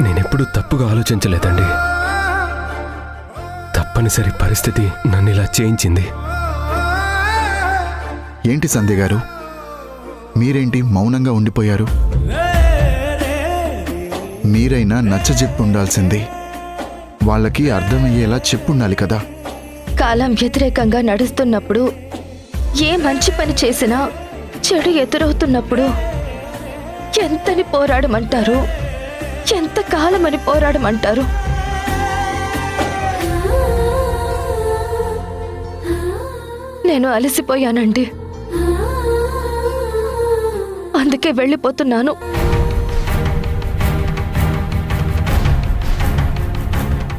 Speaker 10: నేనెప్పుడూ తప్పుగా ఆలోచించలేదండి. తప్పనిసరి పరిస్థితి నన్ను ఇలా చేయించింది.
Speaker 4: ఏంటి సంధ్య గారు, మీరేంటి మౌనంగా ఉండిపోయారు? మీరైనా నచ్చజెప్పి ఉండాల్సింది. వాళ్ళకి అర్థమయ్యేలా చెప్పుండాలి కదా.
Speaker 3: కాలం వ్యతిరేకంగా నడుస్తున్నప్పుడు, ఏ మంచి పని చేసినా చెడు ఎదురవుతున్నప్పుడు ఎంతని పోరాడమంటారు? ఎంత కాలమని పోరాడమంటారు? నేను అలసిపోయానండి, అందుకే వెళ్ళిపోతున్నాను.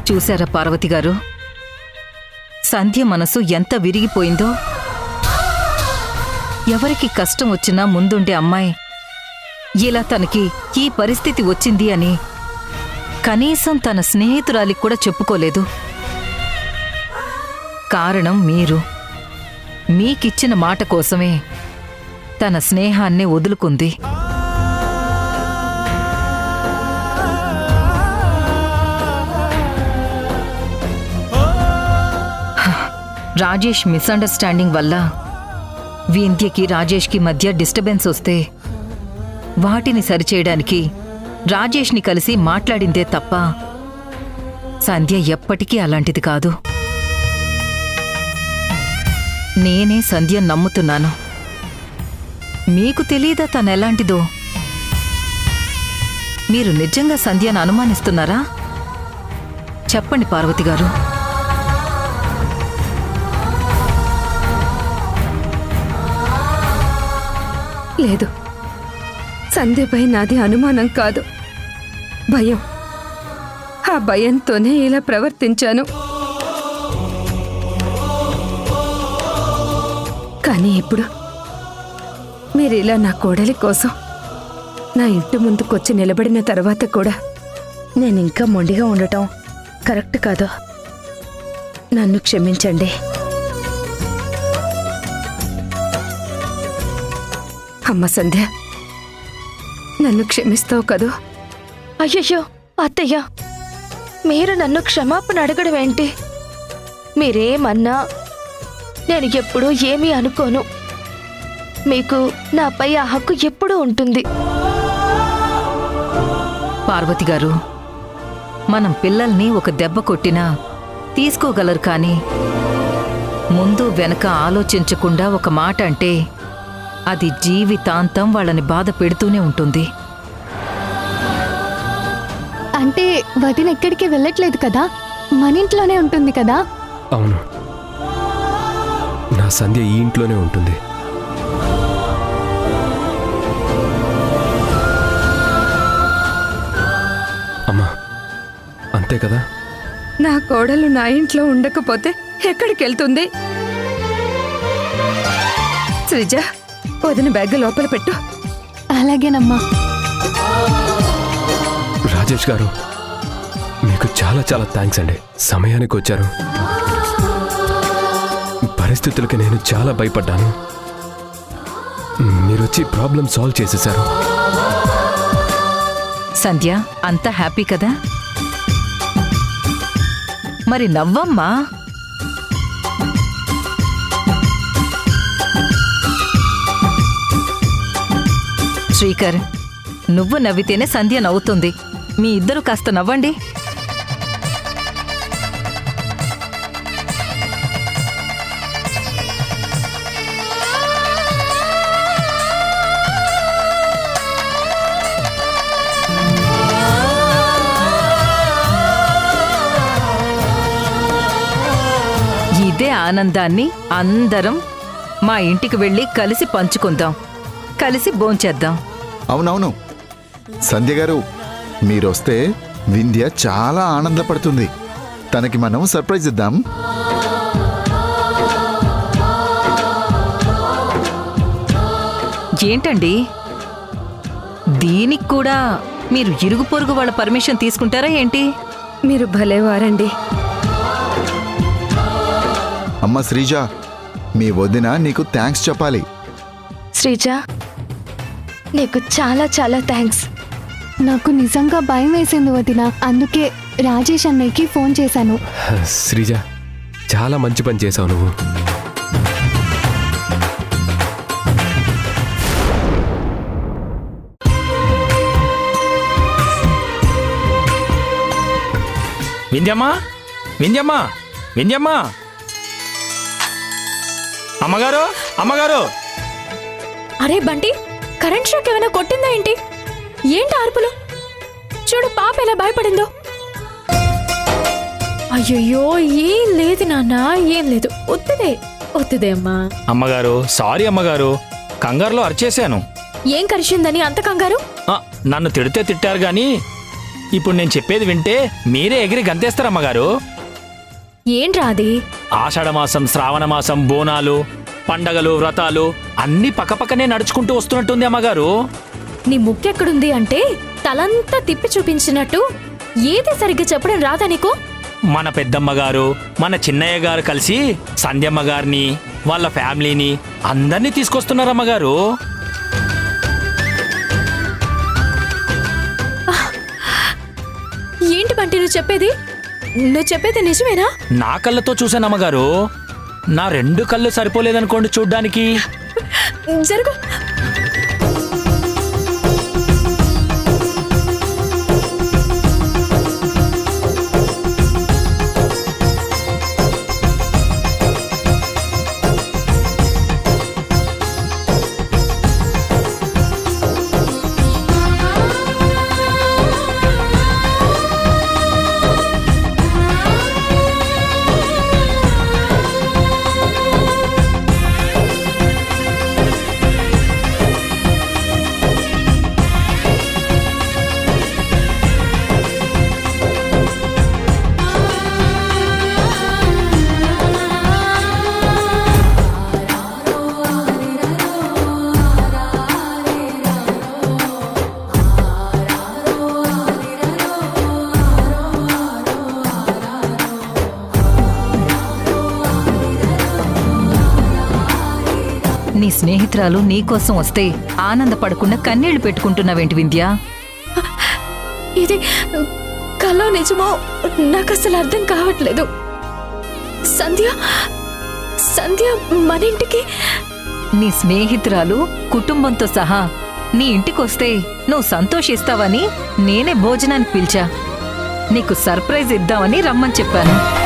Speaker 7: చూశారా పార్వతి గారు, సంధ్య మనసు ఎంత విరిగిపోయిందో. ఎవరికి కష్టం వచ్చినా ముందుండే అమ్మాయి ఇలా తనకి ఈ పరిస్థితి వచ్చింది అని కనీసం తన స్నేహితురాలికి కూడా చెప్పుకోలేదు. కారణం మీరు. మీకిచ్చిన మాట కోసమే తన స్నేహాన్ని వదులుకుంది. రాజేష్ మిస్అండర్స్టాండింగ్ వల్ల వింధ్యకి రాజేష్కి మధ్య డిస్టర్బెన్స్ వస్తే వాటిని సరిచేయడానికి రాజేష్ని కలిసి మాట్లాడిందే తప్ప సంధ్య ఎప్పటికీ అలాంటిది కాదు. నేనే సంధ్య నమ్ముతున్నాను. మీకు తెలీదా తనెలాంటిదో? మీరు నిజంగా సంధ్యను అనుమానిస్తున్నారా? చెప్పండి పార్వతి గారు.
Speaker 9: లేదు, సంధ్యపై నాది అనుమానం కాదు, భయం. ఆ భయంతోనే ఇలా ప్రవర్తించాను. కానీ ఇప్పుడు మీరిలా నా కోడలి కోసం నా ఇంటి ముందుకొచ్చి నిలబడిన తర్వాత కూడా నేనింకా మొండిగా ఉండటం కరెక్ట్ కాదు. నన్ను క్షమించండి. అమ్మ సంధ్య, నన్ను క్షమిస్తావు కదూ?
Speaker 3: అయ్యయ్యో అత్తయ్య, మీరు నన్ను క్షమాపణ అడగడం ఏంటి? మీరేమన్నా నేను ఎప్పుడూ ఏమీ అనుకోను. మీకు నాపై ఆ హక్కు ఎప్పుడూ ఉంటుంది.
Speaker 7: పార్వతి గారు, మనం పిల్లల్ని ఒక దెబ్బ కొట్టినా తీసుకోగలరు, కానీ ముందు వెనక ఆలోచించకుండా ఒక మాట అంటే అది జీవితాంతం వాళ్ళని బాధ పెడుతూనే ఉంటుంది.
Speaker 8: అంటే వదిన ఎక్కడికి వెళ్ళట్లేదు కదా, మన ఇంట్లోనే ఉంటుంది కదా.
Speaker 10: అవును, నా సంధ్య ఈ ఇంట్లోనే ఉంటుంది. అమ్మా, అంతే కదా?
Speaker 9: నా కోడలు నా ఇంట్లో ఉండకపోతే ఎక్కడికి వెళ్తుంది? శ్రీజ, వదిన బ్యాగ్ లోపల పెట్టు.
Speaker 8: అలాగేనమ్మా.
Speaker 10: రాజేష్ గారు, మీకు చాలా చాలా థ్యాంక్స్ అండి. సమయానికి వచ్చారు. పరిస్థితులకి నేను చాలా భయపడ్డాను. మీరు వచ్చి ప్రాబ్లం సాల్వ్ చేసేశారు.
Speaker 7: సంధ్య, అంతా హ్యాపీ కదా? మరి నవ్వమ్మా. శ్రీకర్, నువ్వు నవ్వితేనే సంధ్య నవ్వుతుంది. మీ ఇద్దరు కాస్త నవ్వండి. ఇదే ఆనందాన్ని అందరం మా ఇంటికి వెళ్ళి కలిసి పంచుకుందాం, కలిసి భోంచేద్దాం.
Speaker 4: అవునవును సంధ్య గారు, మీరొస్తే వింధ్య చాలా ఆనందపడుతుంది. తనకి మనం సర్ప్రైజ్ ఇద్దాం.
Speaker 7: ఏంటండి, దీనికి కూడా మీరు ఇరుగు పొరుగు వాళ్ళ పర్మిషన్ తీసుకుంటారా ఏంటి?
Speaker 9: మీరు భలేవారండి.
Speaker 4: అమ్మ శ్రీజ, మీ వదిన నీకు థ్యాంక్స్ చెప్పాలి.
Speaker 3: శ్రీజ, నీకు చాలా చాలా థ్యాంక్స్.
Speaker 8: నాకు నిజంగా భయం వేసింది వదిన, అందుకే రాజేష్ అన్నయ్యకి ఫోన్ చేశాను.
Speaker 10: శ్రీజ, చాలా మంచి పని చేశావు నువ్వు.
Speaker 12: వింధ్యమ్మా, వింధ్యమ్మా, వింధ్యమ్మా! అమ్మగారు, అమ్మగారు!
Speaker 5: అరే బంటి, కరెంట్ షాక్ ఏమైనా కొట్టిందా ఏంటి? ఏంటి అరుపులు? చూడు పాప ఎలా భయపడిందో. అయ్యయ్యో, ఏం లేదు నాన్న, ఏం లేదు. ఒత్తిదే అమ్మా.
Speaker 12: అమ్మగారు, సారీ అమ్మగారు, కంగారులో అరిచేశాను.
Speaker 5: ఏం కరిచిందని అంత కంగారు?
Speaker 12: నన్ను తిడితే తిట్టారు గాని ఇప్పుడు నేను చెప్పేది వింటే మీరే ఎగిరి గంతేస్తారమ్మగారు.
Speaker 5: ఏంట్రా అది?
Speaker 12: ఆషాఢమాసం, శ్రావణమాసం, బోనాలు, పండగలు, వ్రతాలు అన్నీ పక్కపక్కనే నడుచుకుంటూ వస్తున్నట్టుంది అమ్మగారు.
Speaker 5: నీ ముక్కెక్కడుంది అంటే తలంతా తిప్పి చూపించినట్టు ఏది సరిగ్గా చెప్పడం రాదా నీకు?
Speaker 12: మన పెద్దమ్మగారు, మన చిన్నయ్య గారు కలిసి సంధ్యమ్మ గారిని, వాళ్ళ ఫ్యామిలీని అందరినీ తీసుకొస్తున్నారమ్మగారు.
Speaker 5: ఏంటి బంటి నువ్వు చెప్పేది నిజమేనా?
Speaker 12: నా కళ్ళతో చూశానమ్మగారు. నా 2 కళ్ళు సరిపోలేదనుకోండి చూడ్డానికి.
Speaker 5: జరుగు.
Speaker 7: నీ స్నేహితురాలు నీకోసం వస్తే ఆనందపడకుండా కన్నీళ్లు పెట్టుకుంటున్నావేంటి వింధ్య?
Speaker 5: ఇది కల్లో నిజమో నాకు అసలు అర్థం కావట్లేదు.
Speaker 3: సంధ్య సంధ్య మన ఇంటికి
Speaker 7: నీ స్నేహితురాలు కుటుంబంతో సహా నీ ఇంటికొస్తే నువ్వు సంతోషిస్తావని నేనే భోజనానికి పిలిచా. నీకు సర్ప్రైజ్ ఇద్దామని రమ్మని చెప్పాను.